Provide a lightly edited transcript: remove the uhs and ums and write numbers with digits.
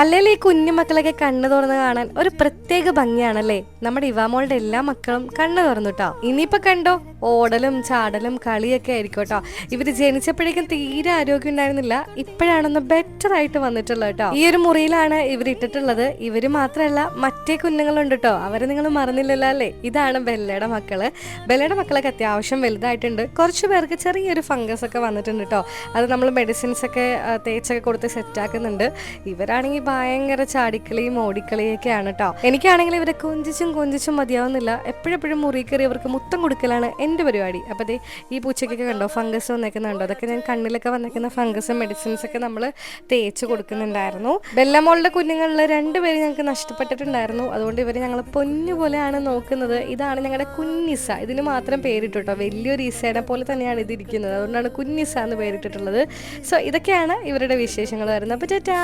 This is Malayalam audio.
അല്ലെങ്കിൽ ഈ കുഞ്ഞു മക്കളൊക്കെ കണ്ണു തുറന്ന് കാണാൻ ഒരു പ്രത്യേക ഭംഗിയാണല്ലേ. നമ്മുടെ ഇവാമോളുടെ എല്ലാ മക്കളും കണ്ണു തുറന്നു കേട്ടോ. ഇനിയിപ്പൊ കണ്ടോ, ഓടലും ചാടലും കളിയൊക്കെ ആയിരിക്കും കേട്ടോ. ഇവര് ജനിച്ചപ്പോഴേക്കും തീരെ ആരോഗ്യം ഉണ്ടായിരുന്നില്ല, ഇപ്പോഴാണൊന്ന് ബെറ്റർ ആയിട്ട് വന്നിട്ടുള്ളത് കേട്ടോ. ഈ ഒരു മുറിയിലാണ് ഇവർ ഇട്ടിട്ടുള്ളത്. ഇവര് മാത്രമല്ല മറ്റേ കുഞ്ഞുങ്ങളുണ്ട് കേട്ടോ, അവരെ നിങ്ങൾ മറന്നില്ലല്ലോ അല്ലേ. ഇതാണ് ബെല്ലയുടെ മക്കള്. ബെല്ലയുടെ മക്കളൊക്കെ അത്യാവശ്യം വലുതായിട്ടുണ്ട്. കുറച്ച് പേർക്ക് ചെറിയൊരു ഫംഗസ് ഒക്കെ വന്നിട്ടുണ്ട് കേട്ടോ. അത് നമ്മൾ മെഡിസിൻസ് ഒക്കെ തേച്ചൊക്കെ കൊടുത്ത് സെറ്റ് ആക്കുന്നുണ്ട്. ഇവരാണെങ്കിൽ ഭയങ്കര ചാടിക്കളിയും ഓടിക്കളിയൊക്കെയാണ് കേട്ടോ. എനിക്കാണെങ്കിൽ ഇവരെ കൊഞ്ചിച്ചും മതിയാവുന്നില്ല. എപ്പോഴെപ്പോഴും മുറി കയറി അവർക്ക് മുത്തം കൊടുക്കലാണ് എൻ്റെ പരിപാടി. അപ്പോൾ അതേ ഈ പൂച്ചയ്ക്കൊക്കെ കണ്ടോ ഫംഗസ് വന്നേക്കുന്നുണ്ടോ. അതൊക്കെ ഞാൻ കണ്ണിലൊക്കെ വന്നേക്കുന്ന ഫംഗസും മെഡിസിൻസ് ഒക്കെ നമ്മൾ തേച്ച് കൊടുക്കുന്നുണ്ടായിരുന്നു. ബെല്ലമോളുടെ കുഞ്ഞുങ്ങളിൽ 2 പേര് ഞങ്ങൾക്ക് നഷ്ടപ്പെട്ടിട്ടുണ്ടായിരുന്നു. അതുകൊണ്ട് ഇവരെ ഞങ്ങൾ പൊന്നുപോലെയാണ് നോക്കുന്നത്. ഇതാണ് ഞങ്ങളുടെ കുഞ്ഞിസ. ഇതിന് മാത്രം പേരിട്ടു കേട്ടോ. വലിയൊരു ഈസയുടെ പോലെ തന്നെയാണ് ഇതിരിക്കുന്നത്. അതുകൊണ്ടാണ് കുഞ്ഞിസ എന്ന് പേരിട്ടിട്ടുള്ളത്. സോ ഇതൊക്കെയാണ് ഇവരുടെ വിശേഷങ്ങൾ വരുന്നത്. അപ്പോൾ ടാറ്റാ.